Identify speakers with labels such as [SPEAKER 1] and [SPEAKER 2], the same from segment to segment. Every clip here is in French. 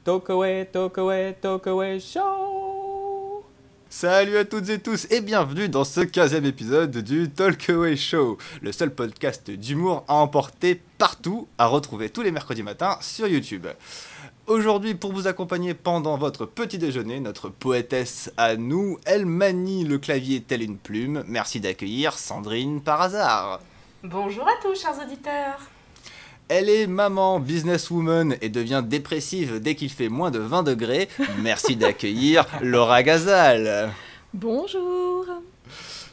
[SPEAKER 1] Talk Away Show.
[SPEAKER 2] Salut à toutes et tous et bienvenue dans ce 15e épisode du Talk Away Show, le seul podcast d'humour à emporter partout, à retrouver tous les mercredis matins sur YouTube. Aujourd'hui, pour vous accompagner pendant votre petit déjeuner, notre poétesse à nous, elle manie le clavier tel une plume. Merci d'accueillir Sandrine par hasard.
[SPEAKER 3] Bonjour à tous, chers auditeurs.
[SPEAKER 2] Elle est maman, businesswoman et devient dépressive dès qu'il fait moins de 20 degrés. Merci d'accueillir Laura Gazal.
[SPEAKER 4] Bonjour.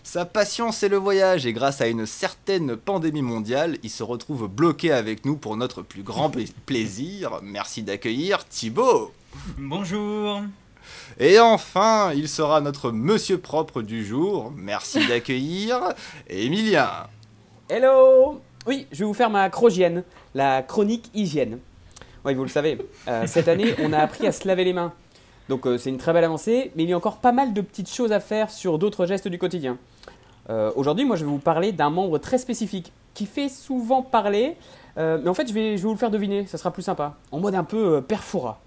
[SPEAKER 2] Sa passion, c'est le voyage et grâce à une certaine pandémie mondiale, il se retrouve bloqué avec nous pour notre plus grand plaisir. Merci d'accueillir Thibaut.
[SPEAKER 5] Bonjour.
[SPEAKER 2] Et enfin, il sera notre monsieur propre du jour. Merci d'accueillir Emilien.
[SPEAKER 1] Hello. Oui, je vais vous faire ma crogienne, la chronique hygiène. Oui, vous le savez, cette année, on a appris à se laver les mains. Donc c'est une très belle avancée, mais il y a encore pas mal de petites choses à faire sur d'autres gestes du quotidien. Aujourd'hui, moi, je vais vous parler d'un membre très spécifique qui fait souvent parler, mais en fait, je vais vous le faire deviner, ça sera plus sympa. En mode un peu Perfora.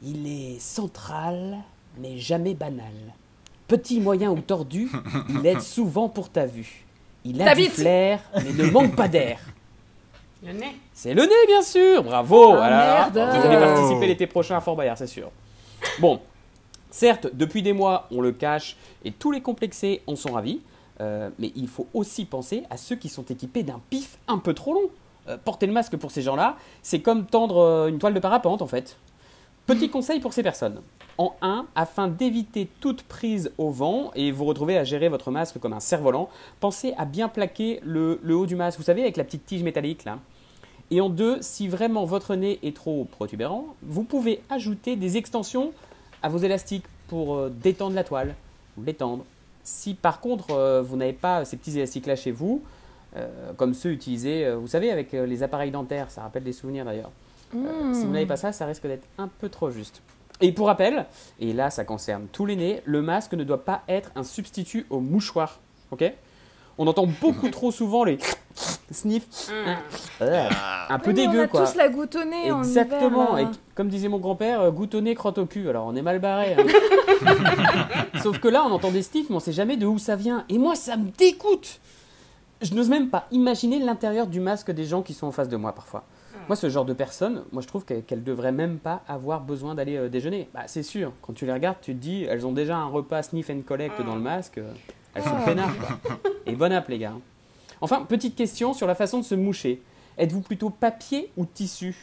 [SPEAKER 1] Il est central, mais jamais banal. Petit, moyen ou tordu, il aide souvent pour ta vue. Il a du flair, mais ne manque pas d'air.
[SPEAKER 3] Le nez.
[SPEAKER 1] C'est le nez, bien sûr. Bravo.
[SPEAKER 4] Merde.
[SPEAKER 1] Vous allez participer l'été prochain à Fort Boyard, c'est sûr. Bon, certes, depuis des mois, on le cache et tous les complexés en sont ravis. Mais il faut aussi penser à ceux qui sont équipés d'un pif un peu trop long. Porter le masque pour ces gens-là, c'est comme tendre une toile de parapente en fait. Petit conseil pour ces personnes. En 1, afin d'éviter toute prise au vent et vous retrouver à gérer votre masque comme un cerf-volant, pensez à bien plaquer le haut du masque, vous savez, avec la petite tige métallique là. Et en 2, si vraiment votre nez est trop protubérant, vous pouvez ajouter des extensions à vos élastiques pour détendre la toile ou l'étendre. Si par contre vous n'avez pas ces petits élastiques là chez vous, comme ceux utilisés, vous savez, avec les appareils dentaires, ça rappelle des souvenirs d'ailleurs. Si vous n'avez pas ça, ça risque d'être un peu trop juste. Et pour rappel, et là ça concerne tous les nez, le masque ne doit pas être un substitut au mouchoir. Ok ? On entend beaucoup trop souvent les sniffs, un peu dégueu quoi.
[SPEAKER 4] On a tous la goutte au nez en hiver.
[SPEAKER 1] Exactement, et comme disait mon grand-père, goutte au nez, crotte au cul, alors on est mal barré. Hein. Sauf que là on entend des sniffs mais on sait jamais de où ça vient, et moi ça me dégoûte. Je n'ose même pas imaginer l'intérieur du masque des gens qui sont en face de moi parfois. Moi, ce genre de personnes, moi je trouve qu'elles ne devraient même pas avoir besoin d'aller déjeuner. Bah, c'est sûr, quand tu les regardes, tu te dis, elles ont déjà un repas sniff and collect dans le masque, elles sont peinards. Quoi. Et bonne app, les gars. Enfin, petite question sur la façon de se moucher. Êtes-vous plutôt papier ou tissu ?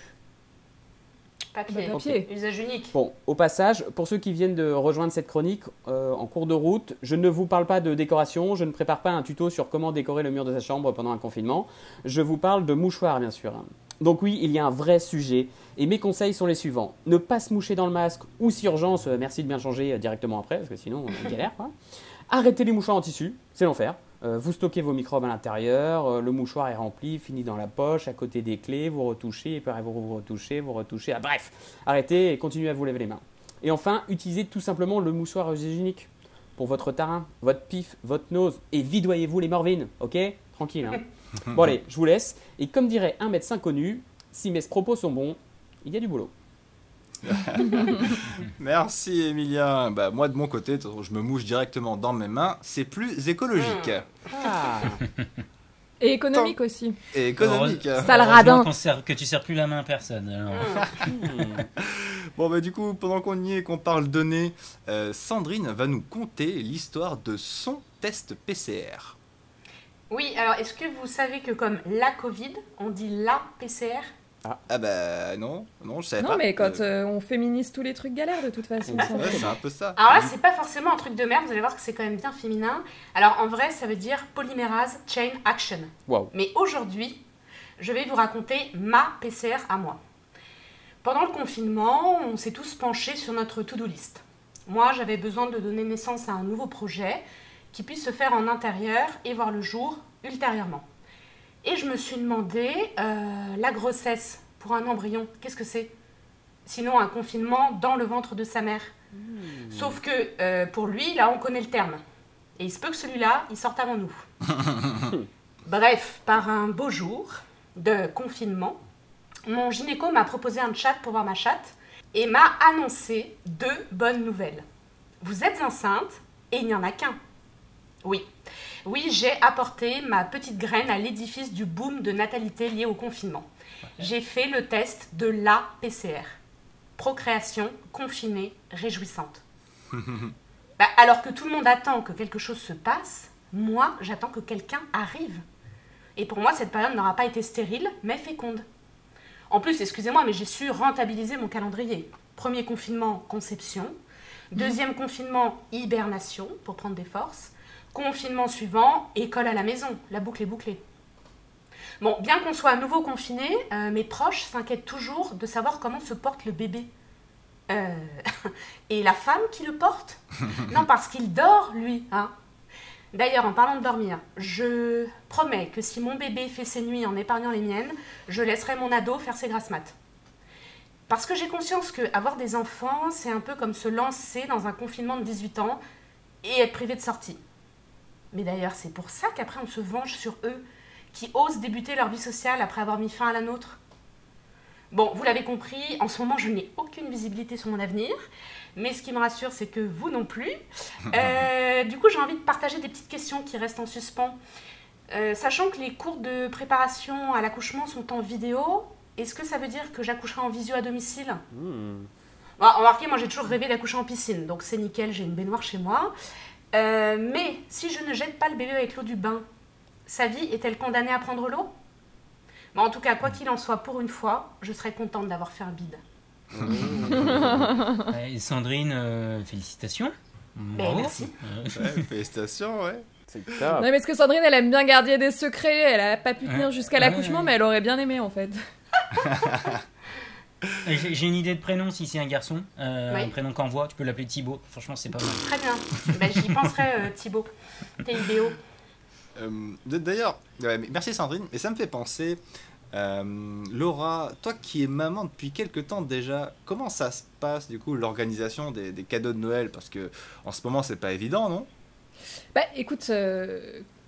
[SPEAKER 3] Papier.
[SPEAKER 4] Papier.
[SPEAKER 3] Usage unique.
[SPEAKER 1] Bon, au passage, pour ceux qui viennent de rejoindre cette chronique en cours de route, je ne vous parle pas de décoration, je ne prépare pas un tuto sur comment décorer le mur de sa chambre pendant un confinement. Je vous parle de mouchoirs, bien sûr. Donc oui, il y a un vrai sujet, et mes conseils sont les suivants. Ne pas se moucher dans le masque, ou si urgence, merci de bien changer directement après, parce que sinon on galère. Quoi. Arrêtez les mouchoirs en tissu, c'est l'enfer. Vous stockez vos microbes à l'intérieur, le mouchoir est rempli, fini dans la poche, à côté des clés, vous retouchez, et puis vous retouchez, bref. Arrêtez et continuez à vous laver les mains. Et enfin, utilisez tout simplement le mouchoir hygiénique pour votre tarin, votre pif, votre nose, et vidoyez-vous les morvines, ok ? Tranquille, hein. Bon allez, je vous laisse. Et comme dirait un médecin connu, si mes propos sont bons, il y a du boulot.
[SPEAKER 2] Merci Emilien. Bah, moi de mon côté, je me mouche directement dans mes mains, c'est plus écologique.
[SPEAKER 1] Ah.
[SPEAKER 4] Et économique aussi.
[SPEAKER 2] Et économique.
[SPEAKER 4] Sale radin.
[SPEAKER 5] Que tu sers plus la main à personne. Alors.
[SPEAKER 2] Bon bah du coup, pendant qu'on y est et qu'on parle de nez, Sandrine va nous conter l'histoire de son test PCR.
[SPEAKER 3] Oui, alors est-ce que vous savez que comme la Covid, on dit la PCR ?
[SPEAKER 2] Ah bah non, je savais pas.
[SPEAKER 4] Non, mais quand on féminise tous les trucs galères de toute façon.
[SPEAKER 2] Ouais, c'est un peu ça.
[SPEAKER 3] Alors là, c'est pas forcément un truc de merde, vous allez voir que c'est quand même bien féminin. Alors en vrai, ça veut dire polymérase chain action.
[SPEAKER 1] Wow.
[SPEAKER 3] Mais aujourd'hui, je vais vous raconter ma PCR à moi. Pendant le confinement, on s'est tous penchés sur notre to-do list. Moi, j'avais besoin de donner naissance à un nouveau projet qui puisse se faire en intérieur et voir le jour ultérieurement. Et je me suis demandé, la grossesse pour un embryon, qu'est-ce que c'est ? Sinon un confinement dans le ventre de sa mère. Sauf que pour lui, là, on connaît le terme. Et il se peut que celui-là, il sorte avant nous. Bref, par un beau jour de confinement, mon gynéco m'a proposé un chat pour voir ma chatte. et m'a annoncé 2 bonnes nouvelles. Vous êtes enceinte et il n'y en a qu'un. Oui, j'ai apporté ma petite graine à l'édifice du boom de natalité lié au confinement. J'ai fait le test de la PCR. Procréation confinée réjouissante. Alors que tout le monde attend que quelque chose se passe, moi, j'attends que quelqu'un arrive. Et pour moi, cette période n'aura pas été stérile, mais féconde. En plus, excusez-moi, mais j'ai su rentabiliser mon calendrier. Premier confinement, conception. Deuxième confinement, hibernation, pour prendre des forces. Confinement suivant, école à la maison. La boucle est bouclée. Bon, bien qu'on soit à nouveau confiné, mes proches s'inquiètent toujours de savoir comment se porte le bébé. Et la femme qui le porte? Non, parce qu'il dort, lui. Hein. D'ailleurs, en parlant de dormir, je promets que si mon bébé fait ses nuits en épargnant les miennes, je laisserai mon ado faire ses grasses mat. Parce que j'ai conscience qu'avoir des enfants, c'est un peu comme se lancer dans un confinement de 18 ans et être privé de sortie. Mais d'ailleurs, c'est pour ça qu'après on se venge sur eux, qui osent débuter leur vie sociale après avoir mis fin à la nôtre. Bon, vous l'avez compris, en ce moment, je n'ai aucune visibilité sur mon avenir, mais ce qui me rassure, c'est que vous non plus. Du coup, j'ai envie de partager des petites questions qui restent en suspens. Sachant que les cours de préparation à l'accouchement sont en vidéo, est-ce que ça veut dire que j'accoucherai en visio à domicile? Bon, remarquez, moi j'ai toujours rêvé d'accoucher en piscine, donc c'est nickel, j'ai une baignoire chez moi. Mais si je ne jette pas le bébé avec l'eau du bain, sa vie est-elle condamnée à prendre l'eau? Bon, en tout cas, quoi qu'il en soit, pour une fois, je serais contente d'avoir fait un bide.
[SPEAKER 5] Et Sandrine, félicitations. Bravo.
[SPEAKER 3] Merci.
[SPEAKER 2] Ouais, félicitations, ouais.
[SPEAKER 1] C'est top.
[SPEAKER 4] Non, parce que Sandrine, elle aime bien garder des secrets. Elle a pas pu tenir jusqu'à l'accouchement, mais elle aurait bien aimé en fait.
[SPEAKER 5] J'ai une idée de prénom si c'est un garçon.
[SPEAKER 3] Oui.
[SPEAKER 5] Un prénom qu'envoie, tu peux l'appeler Thibaut. Franchement, c'est pas mal.
[SPEAKER 3] Très bien. J'y penserai, Thibaut. TIBO.
[SPEAKER 2] D'ailleurs, ouais, merci Sandrine, et ça me fait penser, Laura, toi qui es maman depuis quelques temps déjà, comment ça se passe du coup l'organisation des cadeaux de Noël? Parce que en ce moment c'est pas évident, non?
[SPEAKER 4] Bah écoute,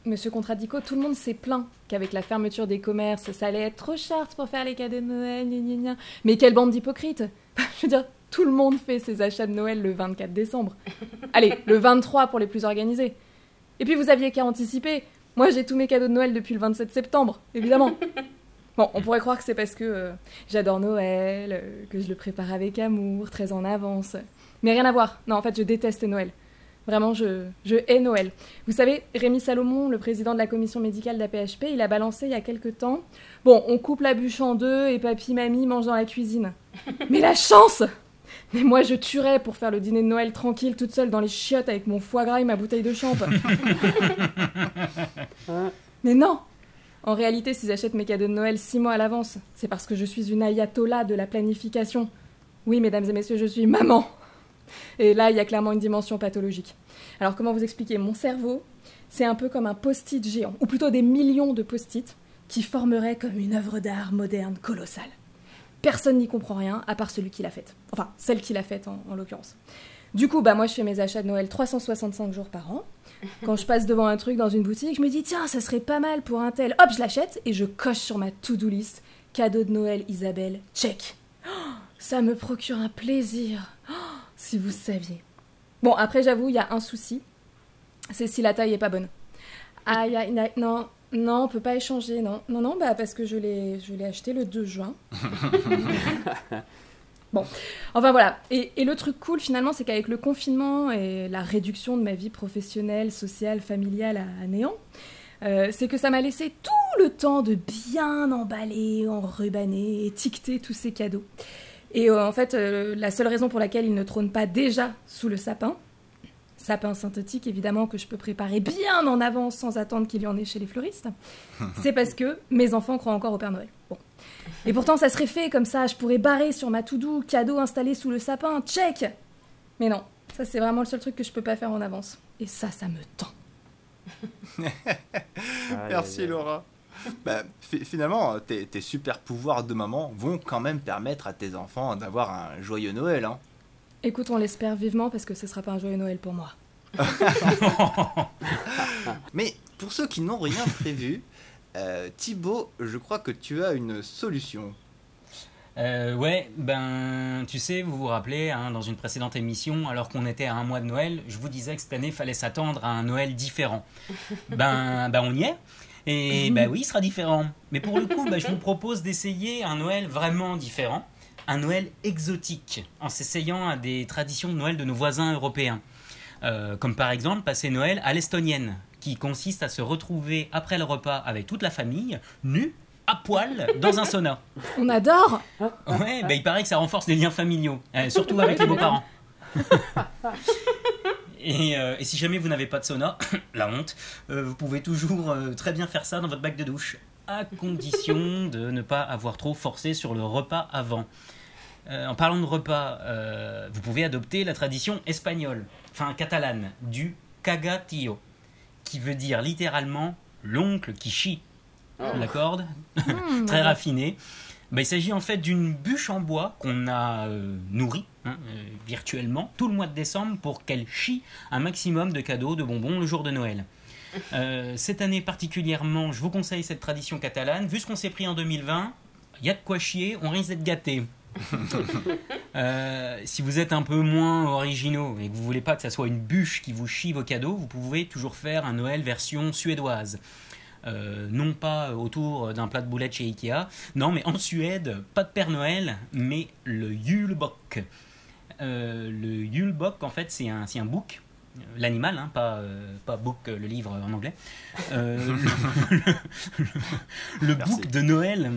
[SPEAKER 4] Monsieur Contradico, tout le monde s'est plaint qu'avec la fermeture des commerces, ça allait être trop cher pour faire les cadeaux de Noël, gna gna gna. Mais quelle bande d'hypocrites! Je veux dire, tout le monde fait ses achats de Noël le 24 décembre. Allez, le 23 pour les plus organisés. Et puis vous aviez qu'à anticiper. Moi, j'ai tous mes cadeaux de Noël depuis le 27 septembre, évidemment. Bon, on pourrait croire que c'est parce que j'adore Noël, que je le prépare avec amour, très en avance. Mais rien à voir. Non, en fait, je déteste Noël. Vraiment, je hais Noël. Vous savez, Rémi Salomon, le président de la commission médicale d'APHP, il a balancé il y a quelques temps. Bon, on coupe la bûche en deux et papy-mamie mangent dans la cuisine. Mais la chance! Mais moi, je tuerais pour faire le dîner de Noël tranquille, toute seule dans les chiottes avec mon foie gras et ma bouteille de champ. Mais non! En réalité, si j'achète mes cadeaux de Noël 6 mois à l'avance, c'est parce que je suis une ayatollah de la planification. Oui, mesdames et messieurs, je suis maman. Et là, il y a clairement une dimension pathologique. Alors, comment vous expliquer? Mon cerveau, c'est un peu comme un post-it géant, ou plutôt des millions de post-it qui formeraient comme une œuvre d'art moderne colossale. Personne n'y comprend rien, à part celui qui l'a faite. Enfin, celle qui l'a faite, en l'occurrence. Du coup, moi, je fais mes achats de Noël 365 jours par an. Quand je passe devant un truc dans une boutique, je me dis, tiens, ça serait pas mal pour un tel. Hop, je l'achète et je coche sur ma to-do list. Cadeau de Noël, Isabelle, check. Oh, ça me procure un plaisir. Oh, si vous saviez. Bon, après, j'avoue, il y a un souci. C'est si la taille est pas bonne. Aïe, non, on peut pas échanger, non. Non, parce que je l'ai acheté le 2 juin. Bon, enfin voilà. Et le truc cool, finalement, c'est qu'avec le confinement et la réduction de ma vie professionnelle, sociale, familiale à néant, c'est que ça m'a laissé tout le temps de bien emballer, enrubanner, étiqueter tous ces cadeaux. Et en fait, la seule raison pour laquelle ils ne trônent pas déjà sous le sapin synthétique évidemment que je peux préparer bien en avance sans attendre qu'il y en ait chez les fleuristes, c'est parce que mes enfants croient encore au Père Noël. Bon. Et pourtant ça serait fait comme ça, je pourrais barrer sur ma to-do, cadeau installé sous le sapin, check. Mais non, ça c'est vraiment le seul truc que je peux pas faire en avance. Et ça me tend.
[SPEAKER 2] Merci Laura. Bah, finalement, tes super pouvoirs de maman vont quand même permettre à tes enfants d'avoir un joyeux Noël, hein.
[SPEAKER 4] Écoute, on l'espère vivement parce que ce sera pas un joyeux Noël pour moi.
[SPEAKER 2] Mais pour ceux qui n'ont rien prévu, Thibaut, je crois que tu as une solution.
[SPEAKER 5] Ouais, ben, tu sais, vous vous rappelez, hein, dans une précédente émission, alors qu'on était à un mois de Noël, je vous disais que cette année, il fallait s'attendre à un Noël différent. Ben, on y est. Et ben oui, il sera différent. Mais pour le coup, je vous propose d'essayer un Noël vraiment différent. Un Noël exotique, en s'essayant à des traditions de Noël de nos voisins européens. Comme par exemple passer Noël à l'estonienne, qui consiste à se retrouver après le repas avec toute la famille, nus, à poil, dans un sauna.
[SPEAKER 4] On adore.
[SPEAKER 5] Ouais, il paraît que ça renforce les liens familiaux, surtout avec les beaux-parents. Et si jamais vous n'avez pas de sauna, la honte, vous pouvez toujours très bien faire ça dans votre bac de douche, à condition de ne pas avoir trop forcé sur le repas avant. En parlant de repas, vous pouvez adopter la tradition espagnole, enfin catalane, du cagatillo, qui veut dire littéralement l'oncle qui chie. La corde, très raffinée. Il s'agit en fait d'une bûche en bois qu'on a nourrie virtuellement tout le mois de décembre pour qu'elle chie un maximum de cadeaux, de bonbons le jour de Noël. Cette année particulièrement, je vous conseille cette tradition catalane. Vu ce qu'on s'est pris en 2020, il y a de quoi chier, on risque d'être gâtés. Si vous êtes un peu moins originaux et que vous voulez pas que ça soit une bûche qui vous chie vos cadeaux, vous pouvez toujours faire un Noël version suédoise. Non pas autour d'un plat de boulettes chez Ikea, non, mais en Suède, pas de Père Noël, mais le Julebock. Le Julebock, en fait, c'est un bouc, l'animal, hein, pas book, le livre en anglais. Le bouc de Noël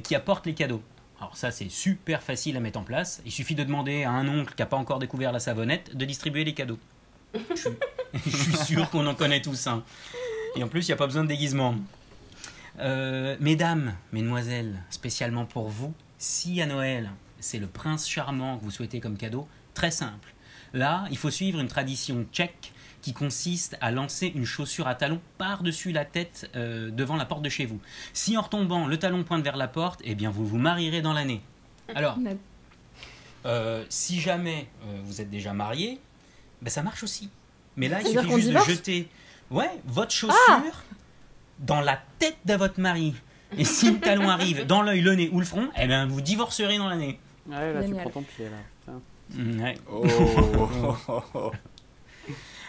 [SPEAKER 5] qui apporte les cadeaux. Alors ça, c'est super facile à mettre en place. Il suffit de demander à un oncle qui n'a pas encore découvert la savonnette de distribuer les cadeaux. Je suis sûr qu'on en connaît tous un. Et en plus, il n'y a pas besoin de déguisement. Mesdames, mesdemoiselles, spécialement pour vous, si à Noël, c'est le prince charmant que vous souhaitez comme cadeau, très simple. Là, il faut suivre une tradition tchèque qui consiste à lancer une chaussure à talons par-dessus la tête devant la porte de chez vous. Si en retombant, le talon pointe vers la porte, eh bien vous vous marierez dans l'année. Alors, si jamais vous êtes déjà marié, ça marche aussi. Mais là, il suffit juste de jeter votre chaussure dans la tête de votre mari. Et si le talon arrive dans l'œil, le nez ou le front, eh bien vous divorcerez dans l'année.
[SPEAKER 1] Ouais, là, tu prends ton pied, là.
[SPEAKER 5] Ouais.
[SPEAKER 2] Oh.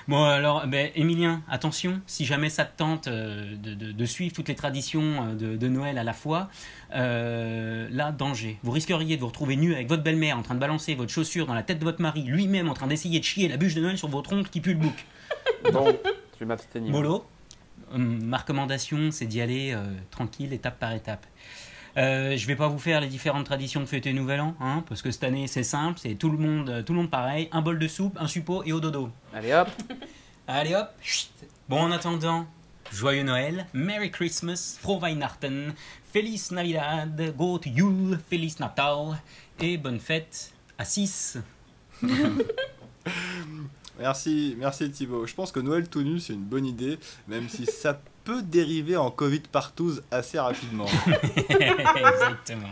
[SPEAKER 5] Bon alors, Émilien, attention, si jamais ça te tente de suivre toutes les traditions de Noël à la fois, là, danger. Vous risqueriez de vous retrouver nu avec votre belle-mère en train de balancer votre chaussure dans la tête de votre mari, lui-même en train d'essayer de chier la bûche de Noël sur votre oncle qui pue le bouc.
[SPEAKER 1] Bon, je vais m'abstenir.
[SPEAKER 5] Mollo, ma recommandation, c'est d'y aller tranquille, étape par étape. Je vais pas vous faire les différentes traditions de fêter Nouvel An, hein, parce que cette année c'est simple, c'est tout le monde pareil, un bol de soupe, un suppôt et au dodo.
[SPEAKER 1] Allez hop.
[SPEAKER 5] Allez hop. Chut. Bon, en attendant, joyeux Noël, Merry Christmas, Frohe Weihnachten, Feliz Navidad, Gott Jul, Feliz Natal et bonne fête à 6.
[SPEAKER 2] Merci Thibaut. Je pense que Noël tout nu c'est une bonne idée, même si ça peut dériver en Covid partout assez rapidement.
[SPEAKER 5] Exactement.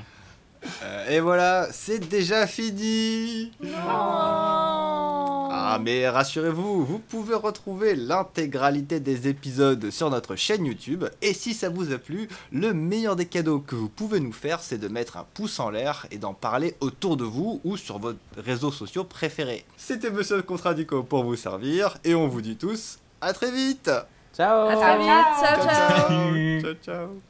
[SPEAKER 2] Et voilà, c'est déjà fini. Ah mais rassurez-vous, vous pouvez retrouver l'intégralité des épisodes sur notre chaîne YouTube. Et si ça vous a plu, le meilleur des cadeaux que vous pouvez nous faire, c'est de mettre un pouce en l'air et d'en parler autour de vous ou sur vos réseaux sociaux préférés. C'était Monsieur le Contradico pour vous servir et on vous dit tous à très vite.
[SPEAKER 1] Ciao.
[SPEAKER 4] À très vite. Ciao, ciao.
[SPEAKER 2] Ciao ciao.